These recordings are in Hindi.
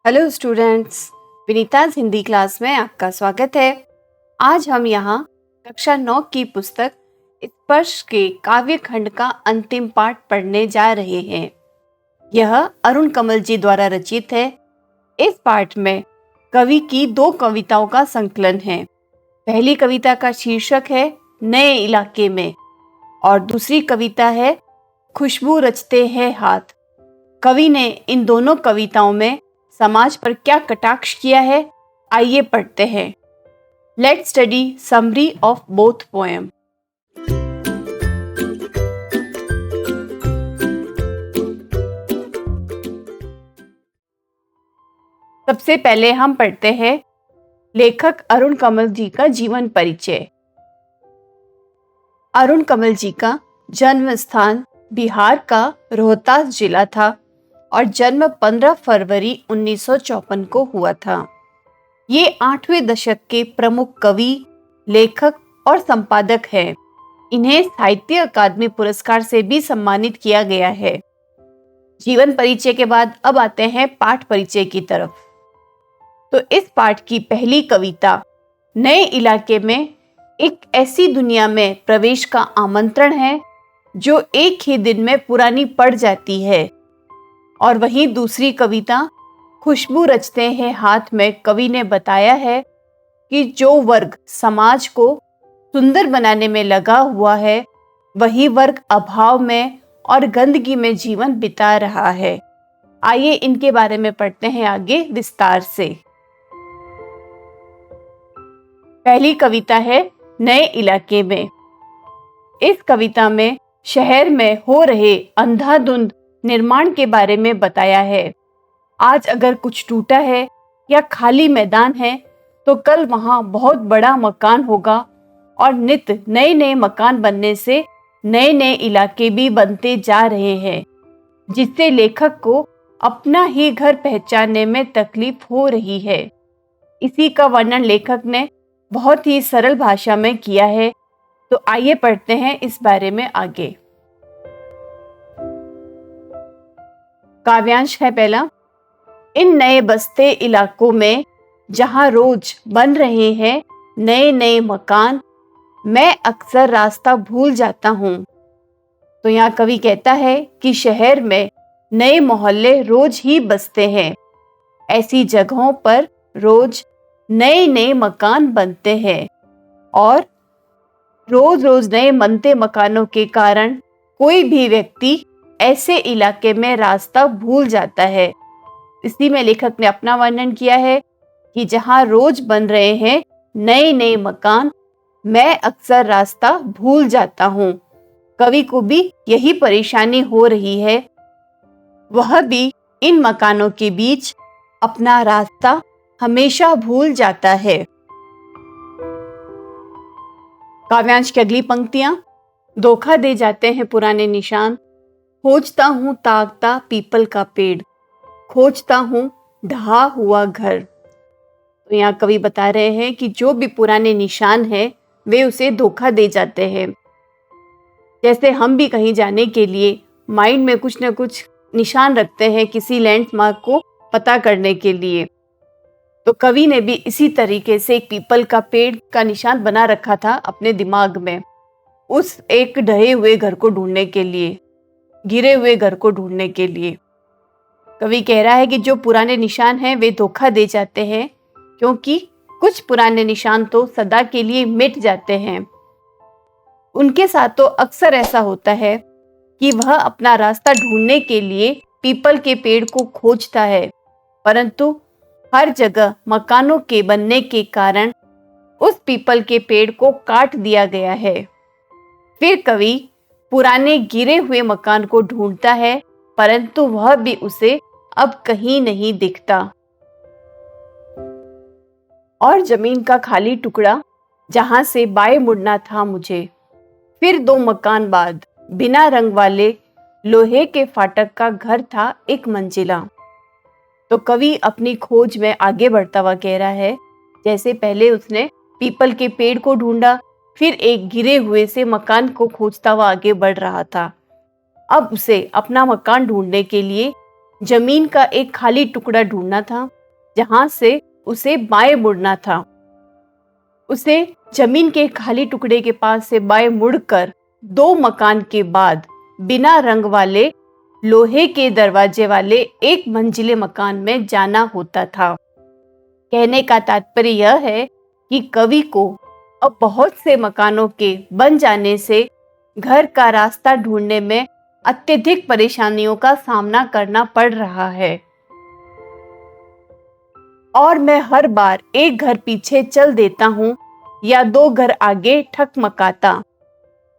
Hello students, Vinita's Hindi class में आपका स्वागत है। आज हम यहाँ कक्षा 9 की पुस्तक स्पर्श के काव्य खंड का अंतिम पाठ पढ़ने जा रहे हैं। यह अरुण कमल जी द्वारा रचित है। इस पाठ में कवि की 2 कविताओं का संकलन है। पहली कविता का शीर्षक है नए इलाके में और दूसरी कविता है खुशबू रचते हैं हाथ। कवि ने इन दोनों कविताओं में समाज पर क्या कटाक्ष किया है, आइए पढ़ते हैं। Let's study summary of both poem. सबसे पहले हम पढ़ते हैं लेखक अरुण कमल जी का जीवन परिचय। अरुण कमल जी का जन्म स्थान बिहार का रोहतास जिला था और जन्म 15 फरवरी 1954 को हुआ था। ये 8वें दशक के प्रमुख कवि, लेखक और संपादक हैं। इन्हें साहित्य अकादमी पुरस्कार से भी सम्मानित किया गया है। जीवन परिचय के बाद अब आते हैं पाठ परिचय की तरफ। तो इस पाठ की पहली कविता नए इलाके में एक ऐसी दुनिया में प्रवेश का आमंत्रण है जो एक ही दिन में पुरानी पड़ जाती है। और वहीं दूसरी कविता खुशबू रचते हैं हाथ में कवि ने बताया है कि जो वर्ग समाज को सुंदर बनाने में लगा हुआ है, वही वर्ग अभाव में और गंदगी में जीवन बिता रहा है। आइए इनके बारे में पढ़ते हैं आगे विस्तार से। पहली कविता है नए इलाके में। इस कविता में शहर में हो रहे अंधाधुंध निर्माण के बारे में बताया है। आज अगर कुछ टूटा है या खाली मैदान है तो कल वहां बहुत बड़ा मकान होगा और नित्य नए नए मकान बनने से नए नए इलाके भी बनते जा रहे हैं, जिससे लेखक को अपना ही घर पहचानने में तकलीफ हो रही है। इसी का वर्णन लेखक ने बहुत ही सरल भाषा में किया है। तो आइए पढ़ते हैं इस बारे में आगे। काव्यांश है पहला। इन नए बसते इलाकों में जहां रोज बन रहे हैं नए नए मकान, मैं अक्सर रास्ता भूल जाता हूँ। तो यहाँ कवि कहता है कि शहर में नए मोहल्ले रोज ही बसते हैं। ऐसी जगहों पर रोज नए नए मकान बनते हैं और रोज रोज नए बनते मकानों के कारण कोई भी व्यक्ति ऐसे इलाके में रास्ता भूल जाता है। इसी में लेखक ने अपना वर्णन किया है कि जहां रोज बन रहे हैं नए नए मकान, मैं अक्सर रास्ता भूल जाता हूँ। कवि को भी यही परेशानी हो रही है। वह भी इन मकानों के बीच अपना रास्ता हमेशा भूल जाता है। काव्यांश की अगली पंक्तियां। धोखा दे जाते हैं पुराने निशान, खोजता हूँ ताकता पीपल का पेड़, खोजता हूँ ढहा हुआ घर। तो यहाँ कवि बता रहे हैं कि जो भी पुराने निशान है वे उसे धोखा दे जाते हैं। जैसे हम भी कहीं जाने के लिए माइंड में कुछ न कुछ निशान रखते हैं किसी लैंडमार्क को पता करने के लिए, तो कवि ने भी इसी तरीके से एक पीपल का पेड़ का निशान बना रखा था अपने दिमाग में, उस एक ढहे हुए घर को ढूंढने के लिए, गिरे हुए घर को ढूंढने के लिए। कवि कह रहा है कि जो पुराने निशान हैं वे धोखा दे जाते हैं, क्योंकि कुछ पुराने निशान तो सदा के लिए मिट जाते हैं। उनके साथ तो अक्सर ऐसा होता है कि वह अपना रास्ता ढूंढने के लिए पीपल के पेड़ को खोजता है, परंतु हर जगह मकानों के बनने के कारण उस पीपल के पेड़ को काट दिया गया है। फिर कवि पुराने गिरे हुए मकान को ढूंढता है, परंतु वह भी उसे अब कहीं नहीं दिखता। और जमीन का खाली टुकड़ा जहां से बाएं मुड़ना था मुझे, फिर 2 मकान बाद बिना रंग वाले लोहे के फाटक का घर था एक मंजिला। तो कवि अपनी खोज में आगे बढ़ता हुआ कह रहा है, जैसे पहले उसने पीपल के पेड़ को ढूंढा, फिर एक गिरे हुए से मकान को खोजता हुआ आगे बढ़ रहा था, अब उसे अपना मकान ढूंढने के लिए जमीन का एक खाली टुकड़ा ढूंढना था जहां से उसे बाएं मुड़ना था। उसे जमीन के खाली टुकड़े के पास से बाएं मुड़कर 2 मकान के बाद बिना रंग वाले लोहे के दरवाजे वाले 1 मंजिले मकान में जाना होता था। कहने का तात्पर्य यह है कि कवि को अब बहुत से मकानों के बन जाने से घर का रास्ता ढूंढने में अत्यधिक परेशानियों का सामना करना पड़ रहा है और मैं हर बार एक घर पीछे चल देता हूँ या 2 घर आगे ठकमकाता।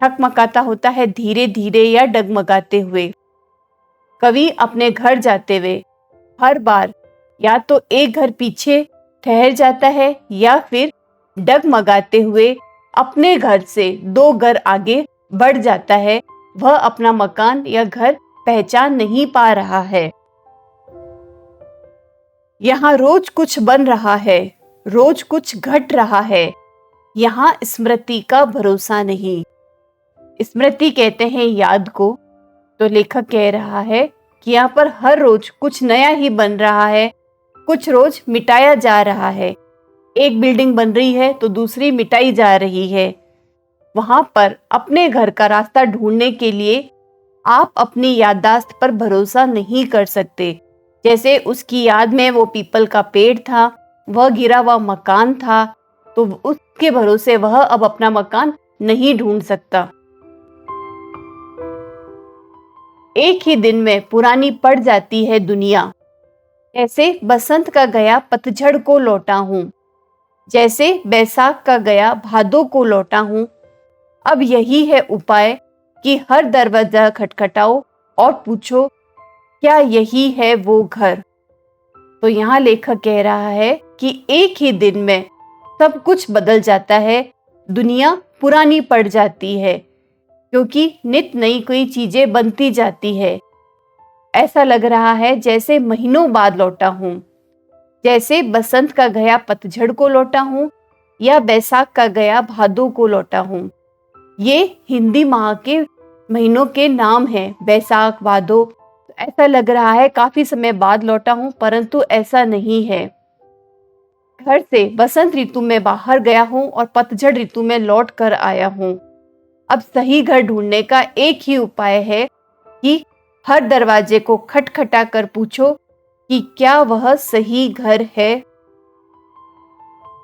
ठकमकाता होता है धीरे धीरे या डगमगाते हुए। कवि अपने घर जाते हुए हर बार या तो एक घर पीछे ठहर जाता है या फिर डगमगाते हुए अपने घर से 2 घर आगे बढ़ जाता है। वह अपना मकान या घर पहचान नहीं पा रहा है। यहाँ रोज कुछ बन रहा है, रोज कुछ घट रहा है। यहाँ स्मृति का भरोसा नहीं। स्मृति कहते हैं याद को। तो लेखक कह रहा है कि यहाँ पर हर रोज कुछ नया ही बन रहा है, कुछ रोज मिटाया जा रहा है। एक बिल्डिंग बन रही है तो दूसरी मिटाई जा रही है। वहां पर अपने घर का रास्ता ढूंढने के लिए आप अपनी याददाश्त पर भरोसा नहीं कर सकते। जैसे उसकी याद में वो पीपल का पेड़ था, वह गिरा हुआ मकान था, तो उसके भरोसे वह अब अपना मकान नहीं ढूंढ सकता। एक ही दिन में पुरानी पड़ जाती है दुनिया। जैसे बसंत का गया पतझड़ को लौटा हूँ, जैसे बैसाख का गया भादों को लौटा हूँ। अब यही है उपाय कि हर दरवाजा खटखटाओ और पूछो, क्या यही है वो घर? तो यहाँ लेखक कह रहा है कि एक ही दिन में सब कुछ बदल जाता है, दुनिया पुरानी पड़ जाती है, क्योंकि नित नई कोई चीजें बनती जाती है। ऐसा लग रहा है जैसे महीनों बाद लौटा हूँ, जैसे बसंत का गया पतझड़ को लौटा हूँ या बैसाख का गया भादों को लौटा हूँ। ये हिंदी माह के महीनों के नाम हैं, बैसाख भादों। ऐसा लग रहा है काफी समय बाद लौटा हूँ, परंतु ऐसा नहीं है। घर से बसंत ऋतु में बाहर गया हूँ और पतझड़ ऋतु में लौट कर आया हूँ। अब सही घर ढूंढने का एक ही उपाय है कि हर दरवाजे को खटखटा कर पूछो कि क्या वह सही घर है।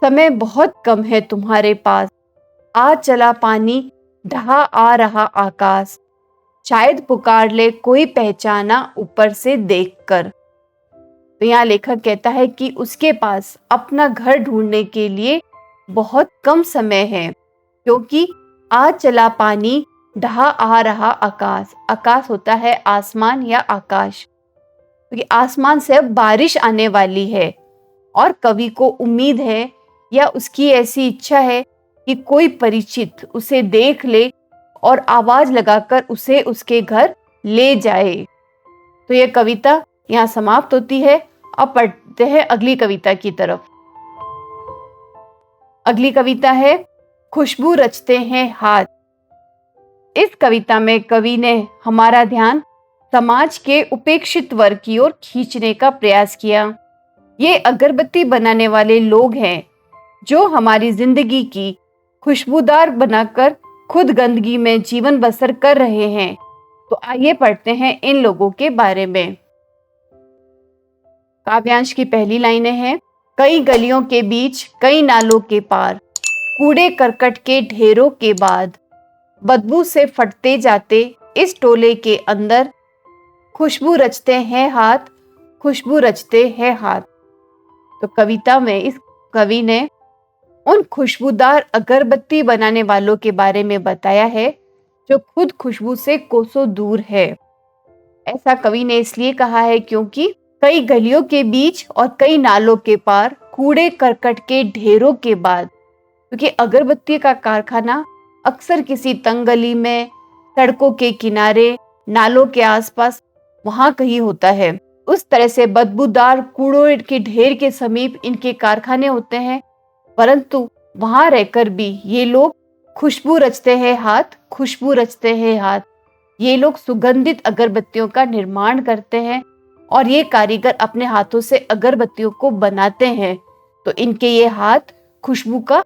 समय बहुत कम है तुम्हारे पास, आ चला पानी, ढहा आ रहा आकाश, शायद पुकार ले कोई पहचाना ऊपर से देखकर। तो यहाँ लेखक कहता है कि उसके पास अपना घर ढूंढने के लिए बहुत कम समय है, क्योंकि आ चला पानी, ढहा आ रहा आकाश। आकाश होता है आसमान या आकाश, क्योंकि आसमान से अब बारिश आने वाली है और कवि को उम्मीद है या उसकी ऐसी इच्छा है कि कोई परिचित उसे देख ले और आवाज लगाकर उसे उसके घर ले जाए। तो यह कविता यहाँ समाप्त होती है। अब पढ़ते हैं अगली कविता की तरफ। अगली कविता है खुशबू रचते हैं हाथ। इस कविता में कवि ने हमारा ध्यान समाज के उपेक्षित वर्ग की ओर खींचने का प्रयास किया। ये अगरबत्ती बनाने वाले लोग हैं जो हमारी जिंदगी की खुशबूदार बनाकर खुद गंदगी में जीवन बसर कर रहे हैं। तो आइए पढ़ते हैं इन लोगों के बारे में। काव्यांश की पहली लाइनें हैं, कई गलियों के बीच, कई नालों के पार, कूड़े करकट के ढेरों के बाद, बदबू से फटते जाते इस टोले के अंदर, खुशबू रचते हैं हाथ, खुशबू रचते हैं हाथ। तो कविता में इस कवि ने उन खुशबूदार अगरबत्ती बनाने वालों के बारे में बताया है जो खुद खुशबू से कोसों दूर है। ऐसा कवि ने इसलिए कहा है क्योंकि कई गलियों के बीच और कई नालों के पार, कूड़े करकट के ढेरों के बाद, क्योंकि अगरबत्ती का कारखाना अक्सर किसी तंग गली में, सड़कों के किनारे, नालों के आसपास वहां कहीं होता है। उस तरह से बदबूदार कूड़ों के ढेर के समीप इनके कारखाने होते हैं, परंतु वहां रहकर भी ये लोग खुशबू रचते हैं हाथ, खुशबू रचते हैं हाथ। ये लोग सुगंधित अगरबत्तियों का निर्माण करते हैं और ये कारीगर अपने हाथों से अगरबत्तियों को बनाते हैं। तो इनके ये हाथ खुशबू का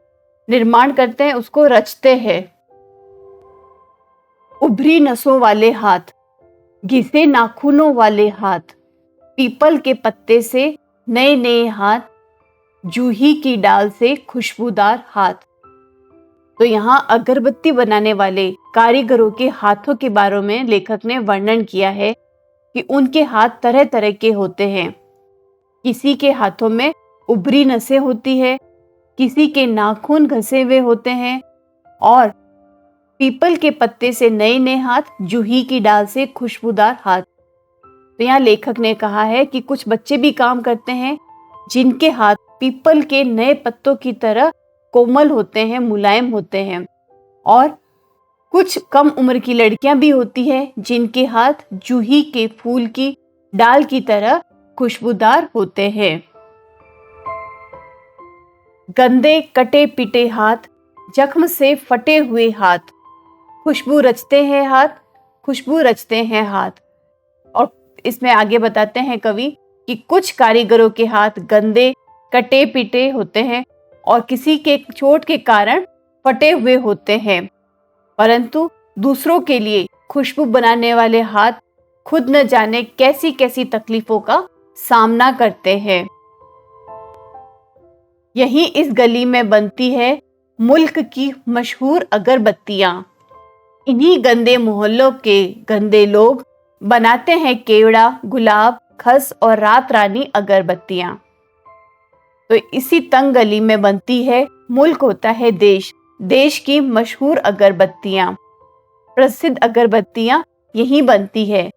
निर्माण करते हैं, उसको रचते हैं। उभरी नसों वाले हाथ, घिसे नाखूनों वाले हाथ, पीपल के पत्ते से नए नए हाथ, जूही की डाल से खुशबूदार हाथ। तो यहाँ अगरबत्ती बनाने वाले कारीगरों के हाथों के बारे में लेखक ने वर्णन किया है कि उनके हाथ तरह तरह के होते हैं। किसी के हाथों में उभरी नसें होती है, किसी के नाखून घसे हुए होते हैं और पीपल के पत्ते से नए नए हाथ, जूही की डाल से खुशबूदार हाथ। तो यहाँ लेखक ने कहा है कि कुछ बच्चे भी काम करते हैं जिनके हाथ पीपल के नए पत्तों की तरह कोमल होते हैं, मुलायम होते हैं। और कुछ कम उम्र की लड़कियां भी होती हैं जिनके हाथ जूही के फूल की डाल की तरह खुशबूदार होते हैं। गंदे कटे पिटे हाथ, जख्म से फटे हुए हाथ, खुशबू रचते हैं हाथ, खुशबू रचते हैं हाथ। और इसमें आगे बताते हैं कवि कि कुछ कारीगरों के हाथ गंदे कटे पिटे होते हैं और किसी के चोट के कारण फटे हुए होते हैं, परंतु दूसरों के लिए खुशबू बनाने वाले हाथ खुद न जाने कैसी कैसी तकलीफों का सामना करते हैं। यहीं इस गली में बनती है मुल्क की मशहूर अगरबत्तियां। इन्हीं गंदे मोहल्लों के गंदे लोग बनाते हैं केवड़ा, गुलाब, खस और रात रानी अगरबत्तियां। तो इसी तंग गली में बनती है मुल्क होता है देश, देश की मशहूर अगरबत्तियां। प्रसिद्ध अगरबत्तियां यहीं बनती है।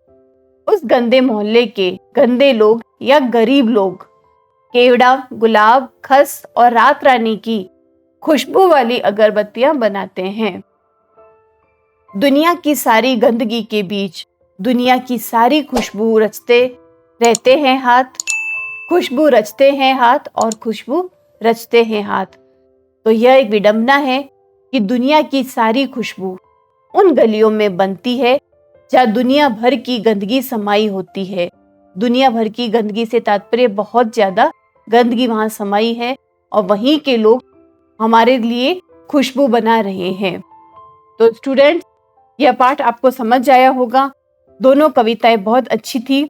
उस गंदे मोहल्ले के गंदे लोग या गरीब लोग केवड़ा, गुलाब, खस और रात रानी की खुशबू वाली अगरबत्तियां बनाते हैं। दुनिया की सारी गंदगी के बीच दुनिया की सारी खुशबू रचते रहते हैं हाथ, खुशबू रचते हैं हाथ और खुशबू रचते हैं हाथ। तो यह एक विडंबना है कि दुनिया की सारी खुशबू उन गलियों में बनती है जहाँ दुनिया भर की गंदगी समाई होती है। दुनिया भर की गंदगी से तात्पर्य बहुत ज्यादा गंदगी वहां समाई है और वहीं के लोग हमारे लिए खुशबू बना रहे हैं। तो स्टूडेंट्स, यह पाठ आपको समझ आया होगा। दोनों कविताएं बहुत अच्छी थी।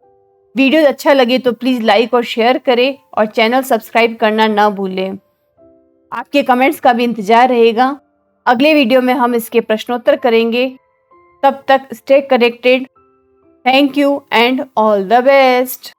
वीडियो अच्छा लगे तो प्लीज लाइक और शेयर करें और चैनल सब्सक्राइब करना ना भूलें। आपके कमेंट्स का भी इंतजार रहेगा। अगले वीडियो में हम इसके प्रश्नोत्तर करेंगे। तब तक stay connected. Thank you and all the best.